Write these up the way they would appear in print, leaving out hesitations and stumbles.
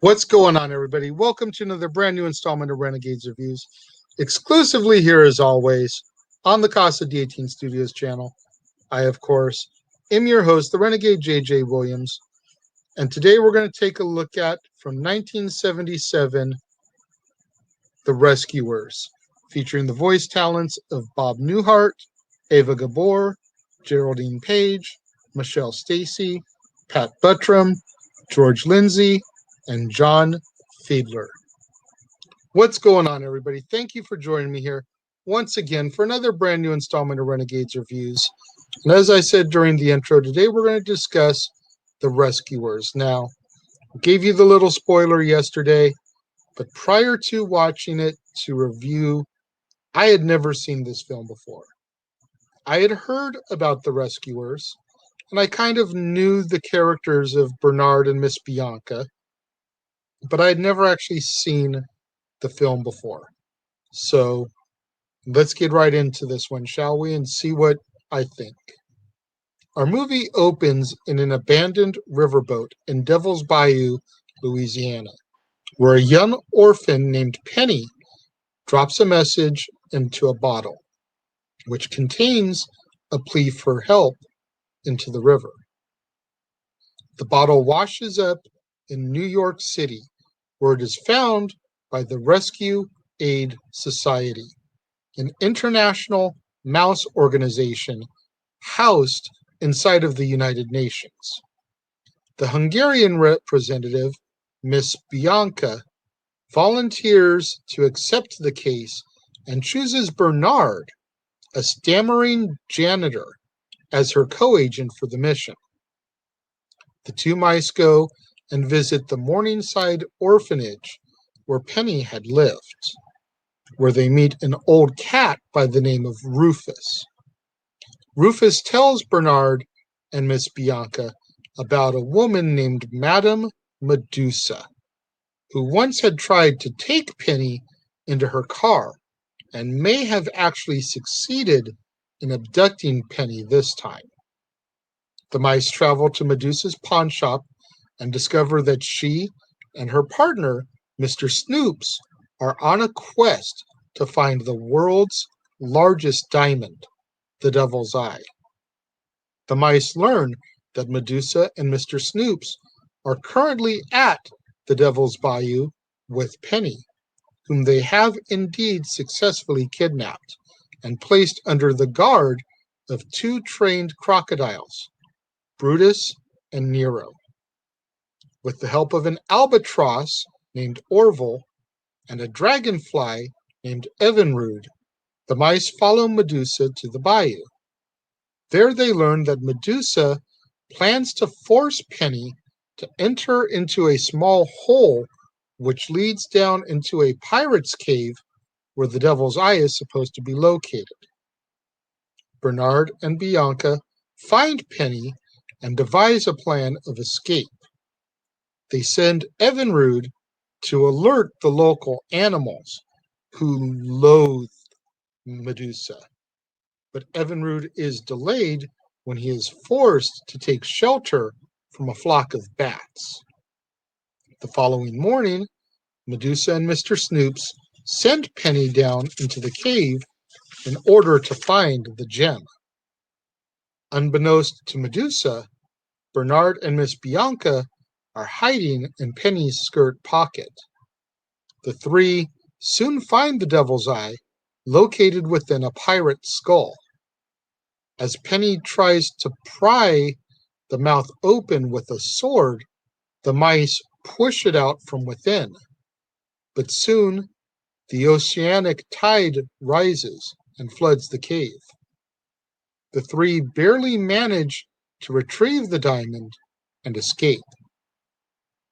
What's going on, everybody? Welcome to another brand new installment of Renegades Reviews, exclusively here as always on the Casa D18 Studios channel. I, of course, am your host, the Renegade JJ Williams, and today we're going to take a look at, from 1977, The Rescuers, featuring the voice talents of Bob Newhart, Ava Gabor, Geraldine Page, Michelle Stacy, Pat Buttram, George Lindsay, and John Fiedler. What's going on, everybody? Thank you for joining me here once again for another brand new installment of Renegades Reviews. And as I said during the intro, today we're going to discuss The Rescuers. Now, I gave you the little spoiler yesterday, but prior to watching it to review, I had never seen this film before. I had heard about The Rescuers, and I kind of knew the characters of Bernard and Miss Bianca, but I had never actually seen the film before. So let's get right into this one, shall we, and see what I think. Our movie opens in an abandoned riverboat in Devil's Bayou, Louisiana, where a young orphan named Penny drops a message into a bottle, which contains a plea for help, into the river. The bottle washes up in New York City, where it is found by the Rescue Aid Society, an international mouse organization housed inside of the United Nations. The Hungarian representative, Miss Bianca, volunteers to accept the case and chooses Bernard, a stammering janitor, as her co-agent for the mission. The two mice go and visit the Morningside orphanage where Penny had lived, where they meet an old cat by the name of Rufus. Rufus tells Bernard and Miss Bianca about a woman named Madame Medusa, who once had tried to take Penny into her car and may have actually succeeded in abducting Penny this time. The mice travel to Medusa's pawn shop and discover that she and her partner, Mr. Snoops, are on a quest to find the world's largest diamond, the Devil's Eye. The mice learn that Medusa and Mr. Snoops are currently at the Devil's Bayou with Penny, whom they have indeed successfully kidnapped and placed under the guard of two trained crocodiles, Brutus and Nero. With the help of an albatross named Orville and a dragonfly named Evinrude, the mice follow Medusa to the bayou. There they learn that Medusa plans to force Penny to enter into a small hole which leads down into a pirate's cave where the Devil's Eye is supposed to be located. Bernard and Bianca find Penny and devise a plan of escape. They send Evinrude to alert the local animals, who loathe Medusa. But Evinrude is delayed when he is forced to take shelter from a flock of bats. The following morning, Medusa and Mr. Snoops send Penny down into the cave in order to find the gem. Unbeknownst to Medusa, Bernard and Miss Bianca are hiding in Penny's skirt pocket. The three soon find the Devil's Eye, located within a pirate's skull. As Penny tries to pry the mouth open with a sword, the mice push it out from within. But soon, the oceanic tide rises and floods the cave. The three barely manage to retrieve the diamond and escape.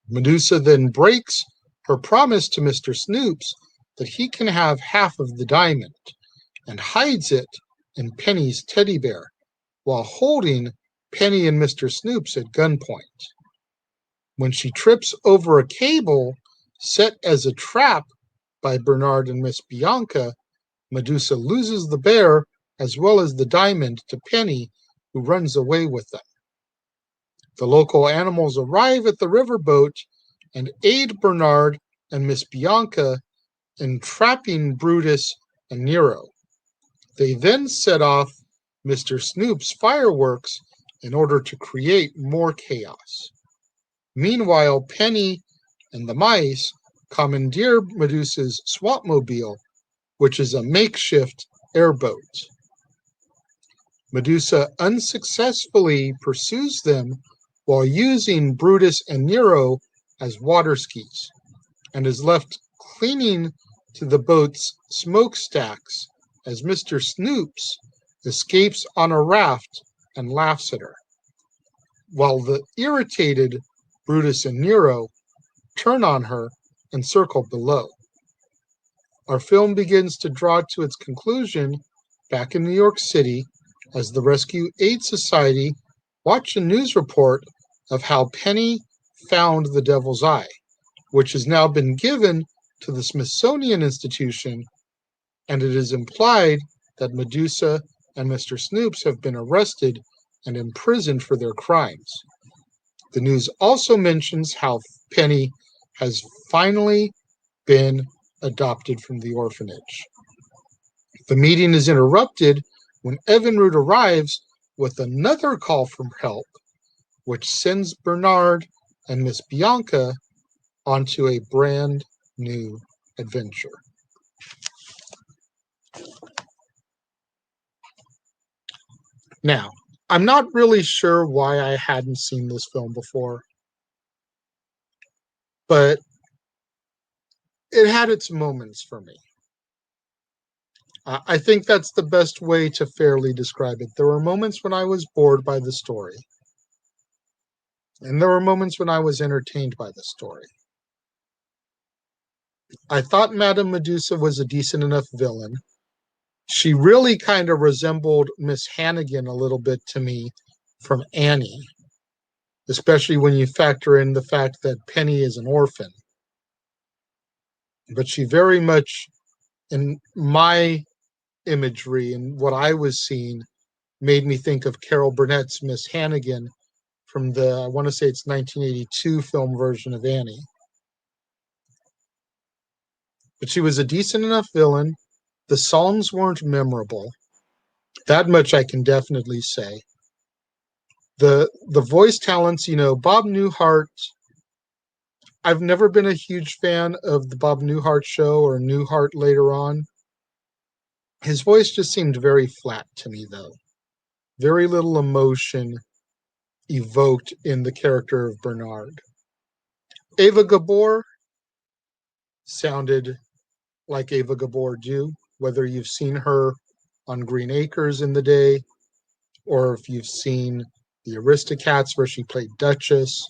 Medusa then breaks her promise to Mr. Snoops that he can have half of the diamond and hides it in Penny's teddy bear while holding Penny and Mr. Snoops at gunpoint. When she trips over a cable set as a trap by Bernard and Miss Bianca, Medusa loses the bear as well as the diamond to Penny, who runs away with them. The local animals arrive at the riverboat and aid Bernard and Miss Bianca in trapping Brutus and Nero. They then set off Mr. Snoop's fireworks in order to create more chaos. Meanwhile, Penny and the mice commandeer Medusa's Swampmobile, which is a makeshift airboat. Medusa unsuccessfully pursues them while using Brutus and Nero as water skis, and is left clinging to the boat's smokestacks as Mr. Snoops escapes on a raft and laughs at her, while the irritated Brutus and Nero turn on her and circle below. Our film begins to draw to its conclusion back in New York City as the Rescue Aid Society watch a news report of how Penny found the Devil's Eye, which has now been given to the Smithsonian Institution, and it is implied that Medusa and Mr. Snoops have been arrested and imprisoned for their crimes. The news also mentions how Penny has finally been adopted from the orphanage. The meeting is interrupted when Evinrude arrives with another call for help, which sends Bernard and Miss Bianca onto a brand new adventure. Now, I'm not really sure why I hadn't seen this film before, but it had its moments for me. I think that's the best way to fairly describe it. There were moments when I was bored by the story, and there were moments when I was entertained by the story. I thought Madame Medusa was a decent enough villain. She really kind of resembled Miss Hannigan a little bit to me from Annie, especially when you factor in the fact that Penny is an orphan. But she very much, in my imagery and what I was seeing, made me think of Carol Burnett's Miss Hannigan from the, I want to say it's 1982 film version of Annie. But she was a decent enough villain. The songs weren't memorable. That much I can definitely say. The voice talents, Bob Newhart, I've never been a huge fan of the Bob Newhart show or Newhart later on. His voice just seemed very flat to me, though. Very little emotion evoked in the character of Bernard. Ava Gabor sounded like Ava Gabor do, whether you've seen her on Green Acres in the day, or if you've seen the Aristocats where she played Duchess.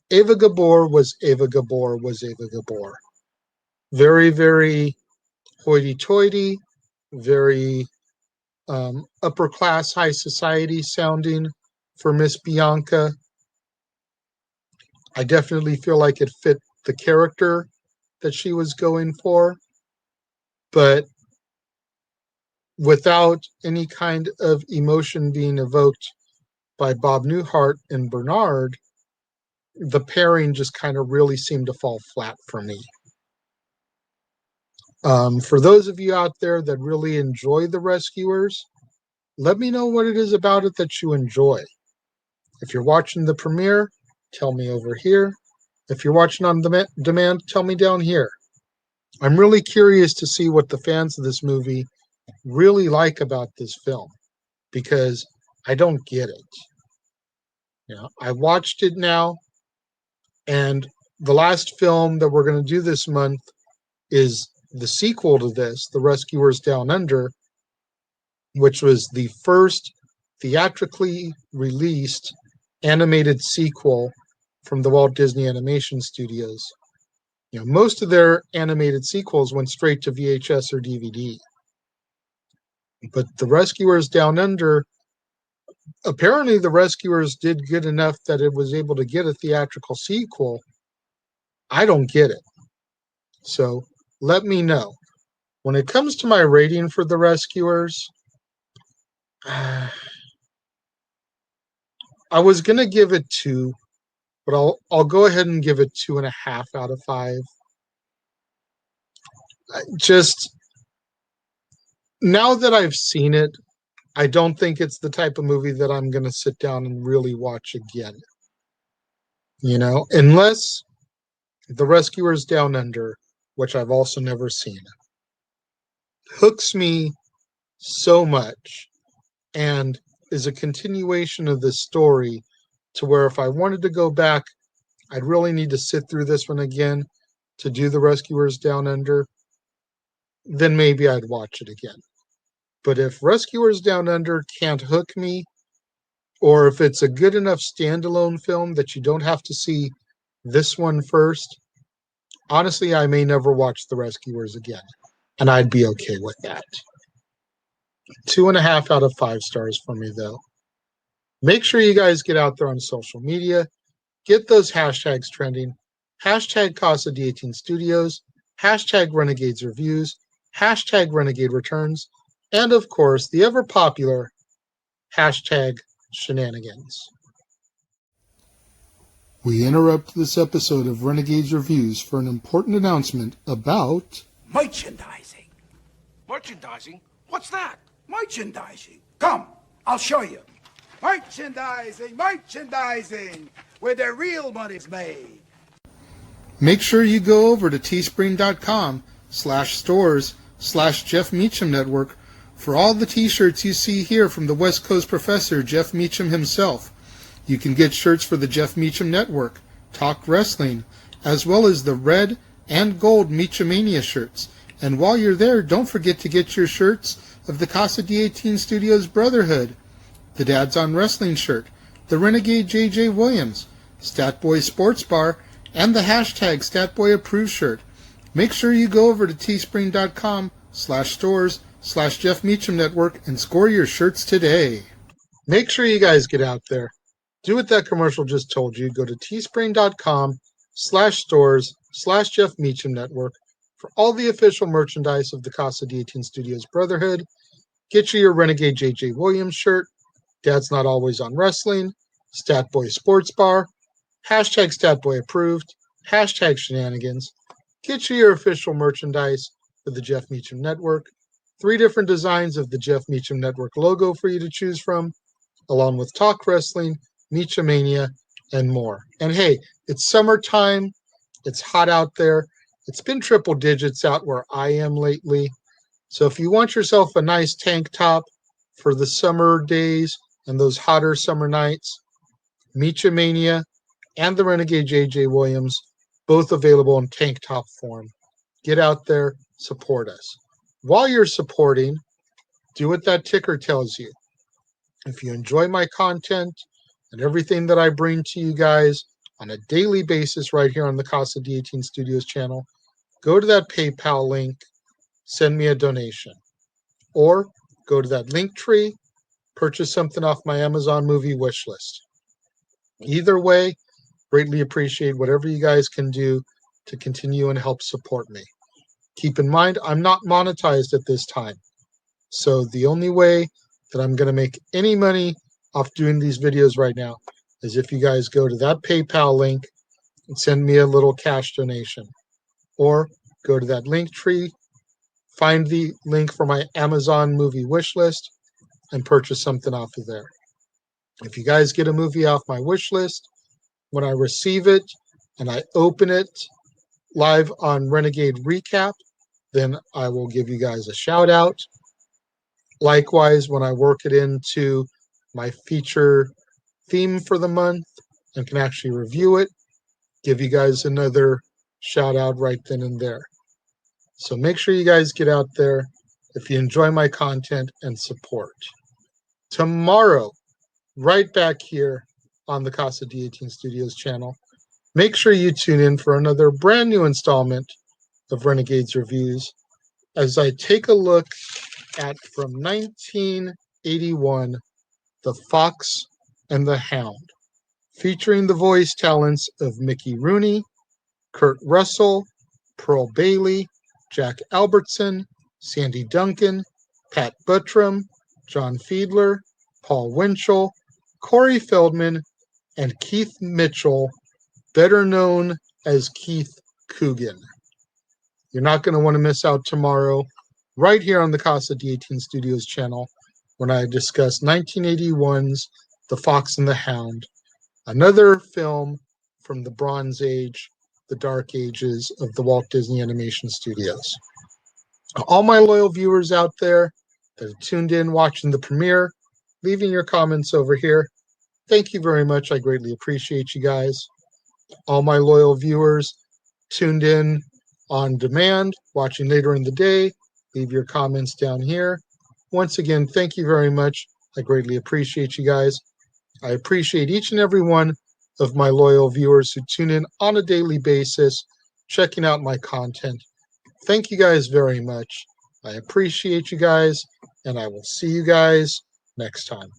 Ava Gabor was Ava Gabor was Ava Gabor. Very, very hoity-toity, very upper class, high society sounding for Miss Bianca. I definitely feel like it fit the character that she was going for, but without any kind of emotion being evoked by Bob Newhart and Bernard, the pairing just kind of really seemed to fall flat for me. For those of you out there that really enjoy The Rescuers, let me know what it is about it that you enjoy. If you're watching the premiere, tell me over here. If you're watching on demand, tell me down here. I'm really curious to see what the fans of this movie really like about this film, because I don't get it. I watched it now, and the last film that we're going to do this month is the sequel to this, The Rescuers Down Under, which was the first theatrically released animated sequel from the Walt Disney Animation Studios. Most of their animated sequels went straight to VHS or DVD. But The Rescuers Down Under, apparently The Rescuers did good enough that it was able to get a theatrical sequel. I don't get it. So let me know. When it comes to my rating for The Rescuers, I was going to give it 2, but I'll go ahead and give it 2.5 out of 5. Just now that I've seen it, I don't think it's the type of movie that I'm going to sit down and really watch again. Unless The Rescuers Down Under, which I've also never seen, hooks me so much and is a continuation of this story to where if I wanted to go back, I'd really need to sit through this one again to do The Rescuers Down Under, then maybe I'd watch it again. But if Rescuers Down Under can't hook me, or if it's a good enough standalone film that you don't have to see this one first, honestly, I may never watch The Rescuers again, and I'd be okay with that. 2.5 out of 5 stars for me, though. Make sure you guys get out there on social media, get those hashtags trending, hashtag Casa D18 Studios, hashtag Renegades Reviews, hashtag Renegade Returns, and of course, the ever popular hashtag Shenanigans. We interrupt this episode of Renegades Reviews for an important announcement about merchandising. Merchandising? What's that? Merchandising. Come, I'll show you. Merchandising, where the real money's made. Make sure you go over to teespring.com/stores/Jeff Meacham Network for all the t-shirts you see here from the West Coast professor, Jeff Meacham himself. You can get shirts for the Jeff Meacham Network, Talk Wrestling, as well as the red and gold Meachamania shirts. And while you're there, don't forget to get your shirts of the Casa D18 Studios Brotherhood, the Dads on Wrestling shirt, the Renegade J.J. Williams, Statboy Sports Bar, and the hashtag Statboy Approved shirt. Make sure you go over to teespring.com/stores/Jeff Meacham Network and score your shirts today. Make sure you guys get out there. Do what that commercial just told you. Go to teespring.com/stores/Jeff Meacham Network for all the official merchandise of the Casa D18 Studios Brotherhood. Get you your Renegade J.J. Williams shirt, Dad's Not Always on Wrestling, Statboy Sports Bar, hashtag Statboy Approved, hashtag Shenanigans. Get you your official merchandise for the Jeff Meacham Network. 3 different designs of the Jeff Meacham Network logo for you to choose from, along with Talk Wrestling, Meachamania, and more. And hey, it's summertime. It's hot out there. It's been triple digits out where I am lately. So if you want yourself a nice tank top for the summer days and those hotter summer nights, Meachamania and the Renegade J.J. Williams, both available in tank top form. Get out there, support us. While you're supporting, do what that ticker tells you. If you enjoy my content and everything that I bring to you guys on a daily basis right here on the Casa D18 Studios channel, go to that PayPal link, send me a donation. Or go to that link tree, purchase something off my Amazon movie wish list. Either way, greatly appreciate whatever you guys can do to continue and help support me. Keep in mind, I'm not monetized at this time. So the only way that I'm going to make any money off doing these videos right now is if you guys go to that PayPal link and send me a little cash donation. Or go to that link tree, find the link for my Amazon movie wish list, and purchase something off of there. If you guys get a movie off my wish list, when I receive it and I open it live on Renegade Recap, then I will give you guys a shout out. Likewise, when I work it into my feature theme for the month and can actually review it, give you guys another shout out right then and there. So make sure you guys get out there if you enjoy my content and support. Tomorrow, right back here on the Casa D18 Studios channel, make sure you tune in for another brand new installment of Renegades Reviews as I take a look at, from 1981, The Fox and the Hound, featuring the voice talents of Mickey Rooney, Kurt Russell, Pearl Bailey, Jack Albertson, Sandy Duncan, Pat Buttram, John Fiedler, Paul Winchell, Corey Feldman, and Keith Mitchell better known as Keith Coogan. You're not going to want to miss out tomorrow, right here on the Casa D18 Studios channel, when I discuss 1981's The Fox and the Hound, another film from the Bronze Age, the Dark Ages of the Walt Disney Animation Studios. All my loyal viewers out there that have tuned in watching the premiere, leaving your comments over here, thank you very much. I greatly appreciate you guys. All my loyal viewers tuned in on demand, watching later in the day, leave your comments down here. Once again, thank you very much. I greatly appreciate you guys. I appreciate each and every one of my loyal viewers who tune in on a daily basis, checking out my content. Thank you guys very much. I appreciate you guys, and I will see you guys next time.